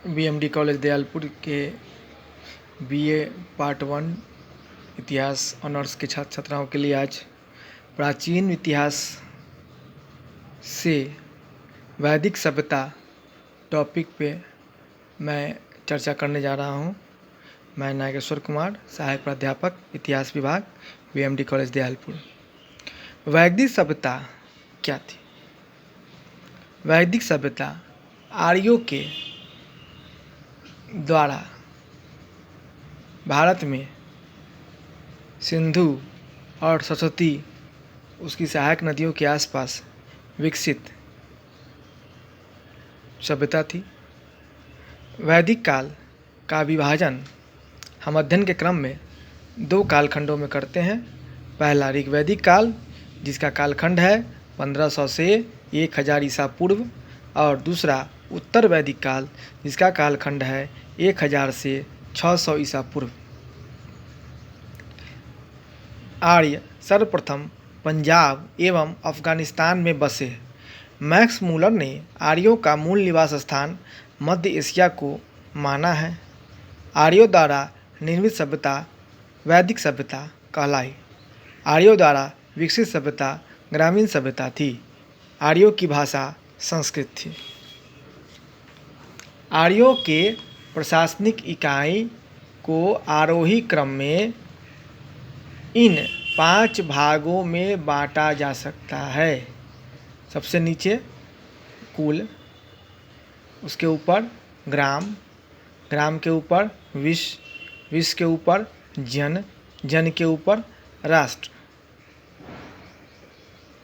BMD college Dayalpur के BA part 1 इतिहास honours के छात्र छात्राओं के लिए आज प्राचीन इतिहास से वैदिक सभ्यता टॉपिक पे मैं चर्चा करने जा रहा हूँ। मैं नागेश्वर कुमार, सहायक प्राध्यापक इतिहास विभाग, बीएमडी कॉलेज दयालपुर। वैदिक सभ्यता क्या थी? वैदिक सभ्यता आर्यों के द्वारा भारत में सिंधु और सरस्वती उसकी सहायक नदियों के आसपास विकसित सभ्यता थी। वैदिक काल का विभाजन हम अध्ययन के क्रम में 2 कालखंडों में करते हैं। पहला ऋग्वैदिक काल, जिसका कालखंड है 1500 से 1000 ईसा पूर्व, और दूसरा उत्तर वैदिक काल, जिसका कालखंड है 1000 से 600 ईसा पूर्व। आर्य सर्वप्रथम पंजाब एवं अफगानिस्तान में बसे। मैक्स मूलर ने आर्यों का मूल निवास स्थान मध्य एशिया को माना है। आर्यों द्वारा निर्मित सभ्यता वैदिक सभ्यता कहलाई। आर्यों द्वारा विकसित सभ्यता ग्रामीण सभ्यता थी। आर्यों की भाषा संस्कृत थी। आर्यों के प्रशासनिक इकाई को आरोही क्रम में इन 5 भागों में बांटा जा सकता है। सबसे नीचे कुल, उसके ऊपर ग्राम, ग्राम के ऊपर विश्व, विश्व के ऊपर जन, जन के ऊपर राष्ट्र।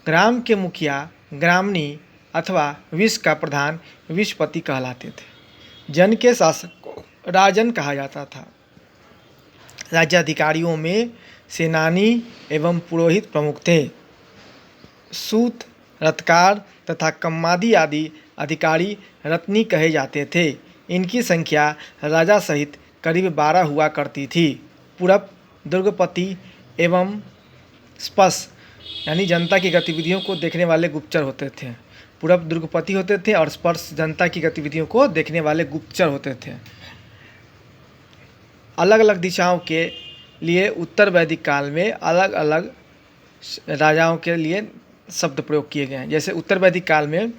ग्राम के मुखिया ग्रामणी अथवा विश्व का प्रधान विश्वपति कहलाते थे। जन के शासक को राजन कहा जाता था। राज्याधिकारियों में सेनानी एवं पुरोहित प्रमुख थे। सूत, रथकार तथा कम्मादी आदि अधिकारी रत्नी कहे जाते थे। इनकी संख्या राजा सहित करीब 12 हुआ करती थी। पूरब दुर्गपति एवं स्पस यानी जनता की गतिविधियों को देखने वाले गुप्तचर होते थे। पूरब दुर्गपति होते थे और स्पर्श जनता की गतिविधियों को देखने वाले गुप्तचर होते थे। अलग अलग दिशाओं के लिए उत्तर वैदिक काल में अलग अलग राजाओं के लिए शब्द प्रयोग किए गए हैं। जैसे उत्तर वैदिक काल में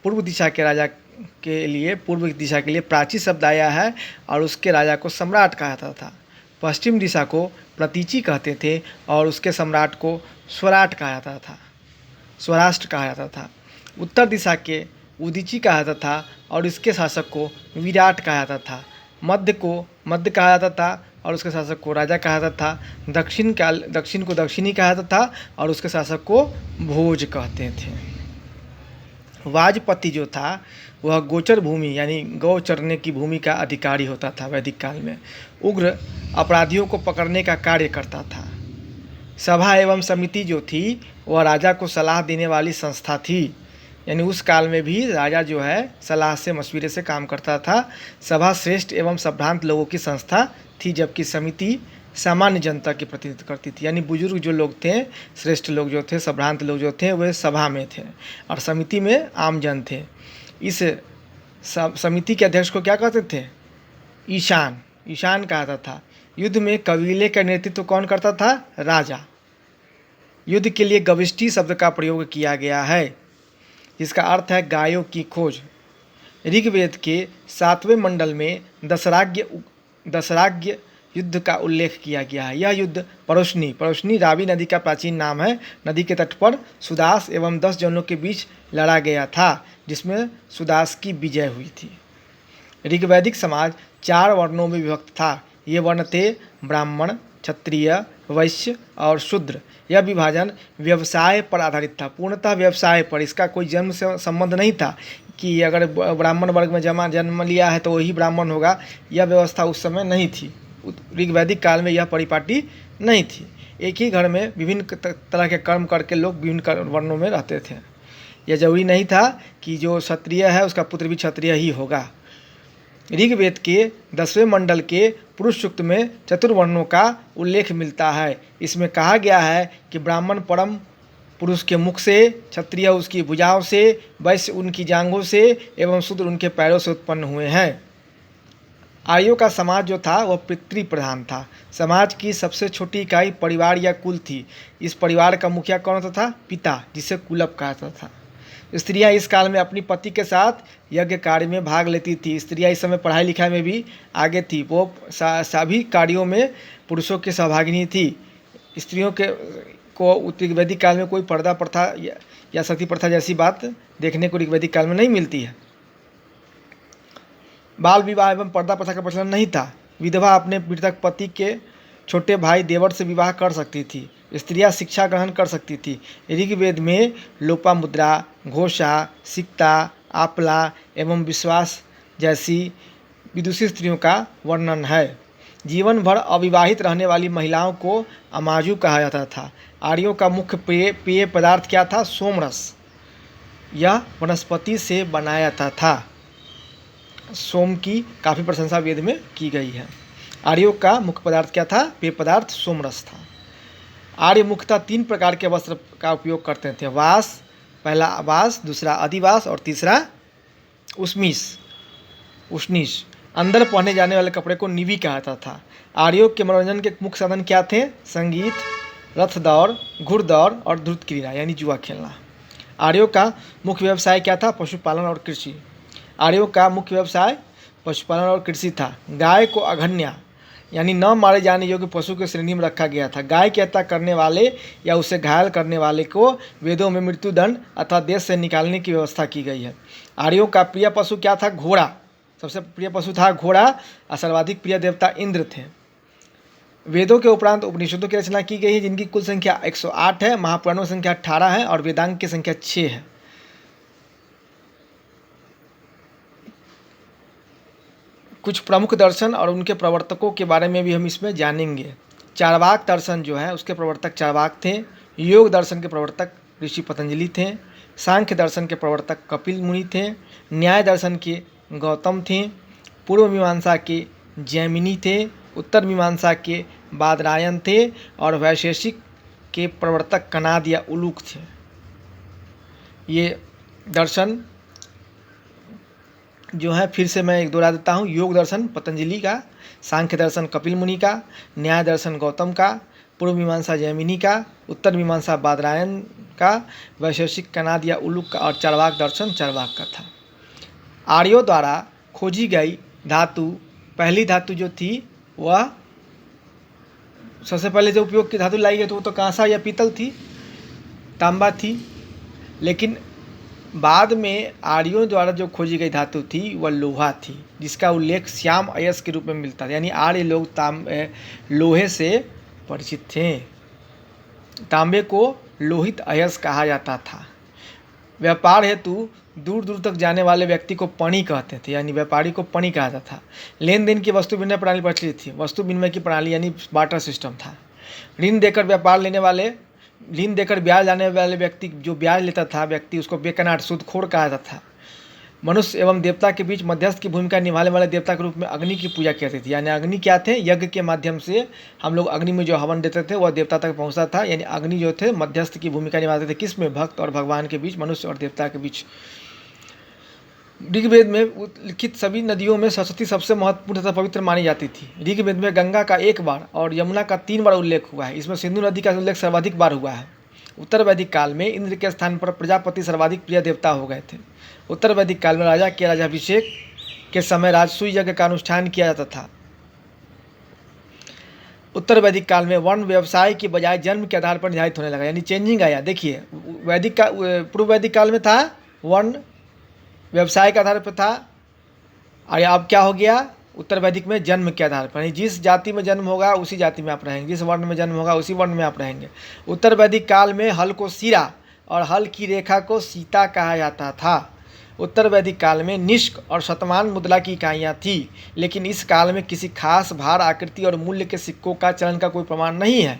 पूर्व दिशा के राजा के लिए, पूर्व दिशा के लिए प्राची शब्द आया है और उसके राजा को सम्राट कहा जाता था। पश्चिम दिशा को प्रतीची कहते थे और उसके सम्राट को स्वराट कहा जाता था, स्वराष्ट्र कहा जाता था। उत्तर दिशा के उदीची कहा जाता था और इसके शासक को विराट कहा जाता था। मध्य को मध्य कहा जाता था और उसके शासक को राजा कहा जाता था। दक्षिण को दक्षिणी कहा जाता था और उसके शासक को भोज कहते थे। वाजपति जो था वह गोचर भूमि यानी गौ चरने की भूमि का अधिकारी होता था। वैदिक काल में उग्र अपराधियों को पकड़ने का कार्य करता था। सभा एवं समिति जो थी वह राजा को सलाह देने वाली संस्था थी। यानी उस काल में भी राजा जो है सलाह से मशवरे से काम करता था। सभा श्रेष्ठ एवं संभ्रांत लोगों की संस्था थी, जबकि समिति सामान्य जनता की प्रतिनिधित्व करती थी। यानी बुजुर्ग जो लोग थे, श्रेष्ठ लोग जो थे, संभ्रांत लोग जो थे, वे सभा में थे और समिति में आम जन थे। इस समिति के अध्यक्ष को क्या कहते थे? ईशान, ईशान कहता था। युद्ध में कबीले का नेतृत्व कौन करता था? राजा। युद्ध के लिए गविष्ठी शब्द का प्रयोग किया गया है, जिसका अर्थ है गायों की खोज। ऋग्वेद के 7वें मंडल में दशराग्य युद्ध का उल्लेख किया गया है। यह युद्ध परोशनी रावी नदी का प्राचीन नाम है। नदी के तट पर सुदास एवं 10 जनों के बीच लड़ा गया था, जिसमें सुदास की विजय हुई थी। ऋग्वैदिक समाज 4 वर्णों में विभक्त था। ये वर्ण थे ब्राह्मण, क्षत्रिय, वैश्य और शूद्र। यह विभाजन व्यवसाय पर आधारित था, पूर्णतः व्यवसाय पर। इसका कोई जन्म से संबंध नहीं था कि अगर ब्राह्मण वर्ग में जन्म लिया है तो वही ब्राह्मण होगा। यह व्यवस्था उस समय नहीं थी। ऋग्वैदिक काल में यह परिपाटी नहीं थी। एक ही घर में विभिन्न तरह के कर्म करके लोग विभिन्न वर्णों में रहते थे। यह जरूरी नहीं था कि जो क्षत्रिय है उसका पुत्र भी क्षत्रिय ही होगा। ऋग्वेद के 10वें मंडल के पुरुष सूक्त में चतुर्वर्णों का उल्लेख मिलता है। इसमें कहा गया है कि ब्राह्मण परम पुरुष के मुख से, क्षत्रिय उसकी भुजाओं से, वैश्य उनकी जांघों से एवं शूद्र उनके पैरों से उत्पन्न हुए हैं। आर्यों का समाज जो था वह पितृ प्रधान था। समाज की सबसे छोटी इकाई परिवार या कुल थी। इस परिवार का मुखिया कौन होता था? पिता, जिसे कुलप कहा जाता था। स्त्रियां इस काल में अपनी पति के साथ यज्ञ कार्य में भाग लेती थी। स्त्रियां इस समय पढ़ाई लिखाई में भी आगे थी। वो सभी कार्यों में पुरुषों की सहभागिनी थी। स्त्रियों के को ऋग्वैदिक काल में कोई पर्दा प्रथा या सती प्रथा जैसी बात देखने को ऋग्वैदिक काल में नहीं मिलती है। बाल विवाह एवं पर्दा प्रथा का प्रचलन नहीं था। विधवा अपने मृतक पति के छोटे भाई देवर से विवाह कर सकती थी। स्त्रियां शिक्षा ग्रहण कर सकती थी। ऋग्वेद में लोपामुद्रा, घोषा, सिक्ता, आपला एवं विश्वास जैसी विदुषी स्त्रियों का वर्णन है। जीवन भर अविवाहित रहने वाली महिलाओं को अमाजु कहा जाता था। आर्यों का मुख्य पेय पदार्थ क्या था? सोमरस। यह वनस्पति से बनाया जाता था। सोम की काफ़ी प्रशंसा वेद में की गई है। आर्यों का मुख्य पदार्थ क्या था? पेय पदार्थ सोमरस था। आर्य मुख्यतः 3 प्रकार के वस्त्र का उपयोग करते थे। वास, पहला आवास, दूसरा अधिवास और तीसरा उष्णीस। अंदर पहने जाने वाले कपड़े को निवि कहा जाता था। आर्यों के मनोरंजन के मुख्य साधन क्या थे? संगीत, रथ दौड़, घुड़दौड़ और द्रुत क्रीड़ा यानी जुआ खेलना। आर्यों का मुख्य व्यवसाय क्या था? पशुपालन और कृषि। आर्यों का मुख्य व्यवसाय पशुपालन और कृषि था। गाय को अघन्या यानी न मारे जाने योग्य पशु की श्रेणी में रखा गया था। गाय की हत्या करने वाले या उसे घायल करने वाले को वेदों में मृत्युदंड अथवा देश से निकालने की व्यवस्था की गई है। आर्यों का प्रिय पशु क्या था? घोड़ा। सबसे प्रिय पशु था घोड़ा और सर्वाधिक प्रिय देवता इंद्र थे। वेदों के उपरांत उपनिषदों की रचना की गई है, जिनकी कुल संख्या 108 है। महापुराणों की संख्या 18 है और वेदांग की संख्या 6 है। कुछ प्रमुख दर्शन और उनके प्रवर्तकों के बारे में भी हम इसमें जानेंगे। चार्वाक दर्शन जो है उसके प्रवर्तक चार्वाक थे। योग दर्शन के प्रवर्तक ऋषि पतंजलि थे। सांख्य दर्शन के प्रवर्तक कपिल मुनि थे। न्याय दर्शन के गौतम थे। पूर्व मीमांसा के जैमिनी थे। उत्तर मीमांसा के बादरायन थे और वैशेषिक के प्रवर्तक कनाद या उलूक थे। ये दर्शन जो है फिर से मैं एक दोहरा देता हूँ। योग दर्शन पतंजलि का, सांख्य दर्शन कपिल मुनि का, न्याय दर्शन गौतम का, पूर्व मीमांसा जैमिनी का, उत्तर मीमांसा बादरायन का, वैशेषिक कनाद या उलूक का और चार्वाक दर्शन चार्वाक का था। आर्यों द्वारा खोजी गई धातु, पहली धातु जो थी वह सबसे पहले जो उपयोग की धातु लाई गई तो वो तो कांसा या पीतल थी, तांबा थी। लेकिन बाद में आर्यों द्वारा जो खोजी गई धातु थी वह लोहा थी, जिसका उल्लेख श्याम अयस्क के रूप में मिलता था। यानी आर्य लोग लोहे से परिचित थे। तांबे को लोहित अयस्क कहा जाता था। व्यापार हेतु दूर दूर तक जाने वाले व्यक्ति को पणी कहते थे, यानी व्यापारी को पणी कहा जाता था। लेन देन की वस्तु विनिमय प्रणाली प्रचलित थी। वस्तु विनिमय की प्रणाली यानी बार्टर सिस्टम था। ऋण देकर ब्याज लाने वाले व्यक्ति, जो ब्याज लेता था व्यक्ति, उसको बेकनाट सूदखोर कहा जाता था। मनुष्य एवं देवता के बीच मध्यस्थ की भूमिका निभाने वाले देवता के रूप में अग्नि की पूजा करती थी। यानी अग्नि क्या थे? यज्ञ के माध्यम से हम लोग अग्नि में जो हवन देते थे वह देवता तक पहुंचता था। यानी अग्नि जो थे मध्यस्थ की भूमिका निभाते थे। किस में? भक्त और भगवान के बीच, मनुष्य और देवता के बीच। ऋग्वेद में लिखित सभी नदियों में सरस्वती सबसे महत्वपूर्ण तथा पवित्र मानी जाती थी। ऋग्वेद में गंगा का 1 बार और यमुना का 3 बार उल्लेख हुआ है। इसमें सिंधु नदी का उल्लेख सर्वाधिक बार हुआ है। उत्तर वैदिक काल में इंद्र के स्थान पर प्रजापति सर्वाधिक प्रिय देवता हो गए थे। उत्तर वैदिक काल में राजा के राज्याभिषेक के समय राजसूय यज्ञ का अनुष्ठान किया जाता था। उत्तर वैदिक काल में वर्ण व्यवसाय के बजाय जन्म के आधार पर निर्धारित होने लगा, यानी चेंजिंग आया। देखिए, पूर्व वैदिक काल में था वर्ण व्यवसाय के आधार पर था, और अब क्या हो गया? उत्तर वैदिक में जन्म के आधार पर, जिस जाति में जन्म होगा उसी जाति में आप रहेंगे, जिस वर्ण में जन्म होगा उसी वर्ण में आप रहेंगे। उत्तर वैदिक काल में हल को सिरा और हल की रेखा को सीता कहा जाता था। उत्तर वैदिक काल में निष्क और शतमान मुद्रा की इकाइयाँ थी, लेकिन इस काल में किसी खास भार, आकृति और मूल्य के सिक्कों का चलन का कोई प्रमाण नहीं है।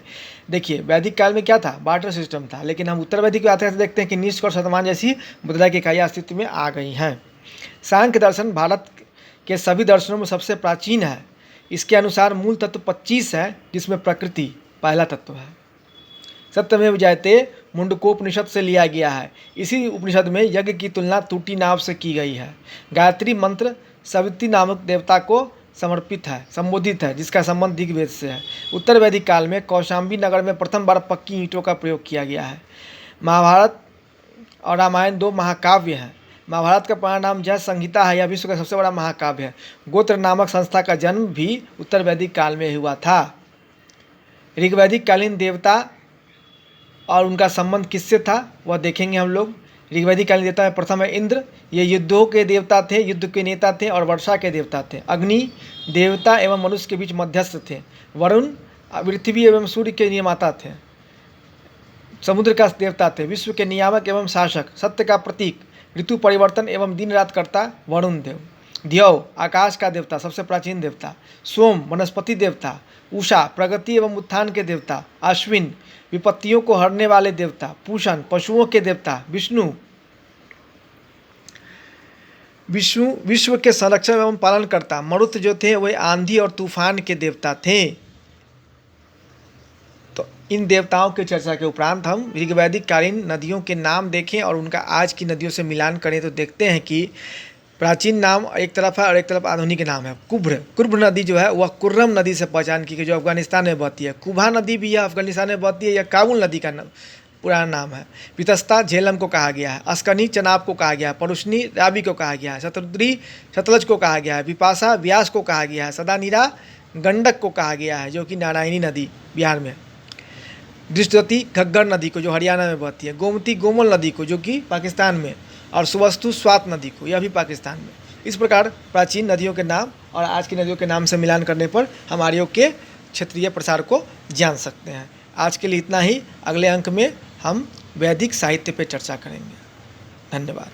देखिए, वैदिक काल में क्या था? बार्टर सिस्टम था। लेकिन हम उत्तर वैदिक में आते हैं तो देखते हैं कि निष्क और शतमान जैसी मुद्रा की इकाइयाँ अस्तित्व में आ गई हैं। सांख्य दर्शन भारत के सभी दर्शनों में सबसे प्राचीन है। इसके अनुसार मूल तत्व 25 है, जिसमें प्रकृति पहला तत्व है। सत्यमेव जयते मुंडकोपनिषद से लिया गया है। इसी उपनिषद में यज्ञ की तुलना तूटी नाव से की गई है। गायत्री मंत्र सवित्री नामक देवता को समर्पित है, संबोधित है, जिसका संबंध ऋग्वेद से है। उत्तर वैदिक काल में कौशाम्बी नगर में प्रथम बार पक्की ईंटों का प्रयोग किया गया है। महाभारत और रामायण 2 महाकाव्य हैं। महाभारत का पूरा नाम जय संहिता है, यह विश्व का सबसे बड़ा महाकाव्य है। गोत्र नामक संस्था का जन्म भी उत्तर वैदिक काल में हुआ था। ऋग्वैदिक कालीन देवता और उनका संबंध किससे था वह देखेंगे हम लोग। ऋग्वैदिक कालीन देवता में प्रथम है इंद्र, ये युद्धों के देवता थे, युद्ध के नेता थे और वर्षा के देवता थे। अग्नि देवता एवं मनुष्य के बीच मध्यस्थ थे। वरुण पृथ्वी एवं सूर्य के निर्माता थे। समुद्र का देवता थे। विश्व के नियामक एवं शासक, सत्य का प्रतीक, ऋतु परिवर्तन एवं दिन रात करता वरुण देव। द्यौ आकाश का देवता, सबसे प्राचीन देवता। सोम वनस्पति देवता। उषा प्रगति एवं उत्थान के देवता। अश्विन विपत्तियों को हरने वाले देवता। पूषण पशुओं के देवता। विष्णु विश्व के संरक्षण एवं पालनकर्ता। मरुत जो थे वे आंधी और तूफान के देवता थे। तो इन देवताओं की चर्चा के उपरांत हम ऋग्वैदिक कालीन नदियों के नाम देखें और उनका आज की नदियों से मिलान करें तो देखते हैं कि प्राचीन नाम एक तरफ है और एक तरफ आधुनिक नाम है। कुर्ब नदी जो है वह कुर्रम नदी से पहचान की गई, जो अफगानिस्तान में बहती है। कुभा नदी भी यह अफगानिस्तान में बहती है, यह काबुल नदी का पुराना नाम है। पितस्ता झेलम को कहा गया है। अस्कनी चनाब को कहा गया है। परुष्णी रावी को कहा गया है। शतरुद्री सतलज को कहा गया है। विपाशा व्यास को कहा गया है। सदानीरा गंडक को कहा गया है, जो कि नारायणी नदी बिहार में। दृष्टवती घग्गर नदी को, जो हरियाणा में बहती है। गोमती गोमल नदी को, जो कि पाकिस्तान में। और सुवस्तु स्वात नदी को, यह भी पाकिस्तान में। इस प्रकार प्राचीन नदियों के नाम और आज की नदियों के नाम से मिलान करने पर हम आर्यों के क्षेत्रीय प्रसार को जान सकते हैं। आज के लिए इतना ही। अगले अंक में हम वैदिक साहित्य पर चर्चा करेंगे। धन्यवाद।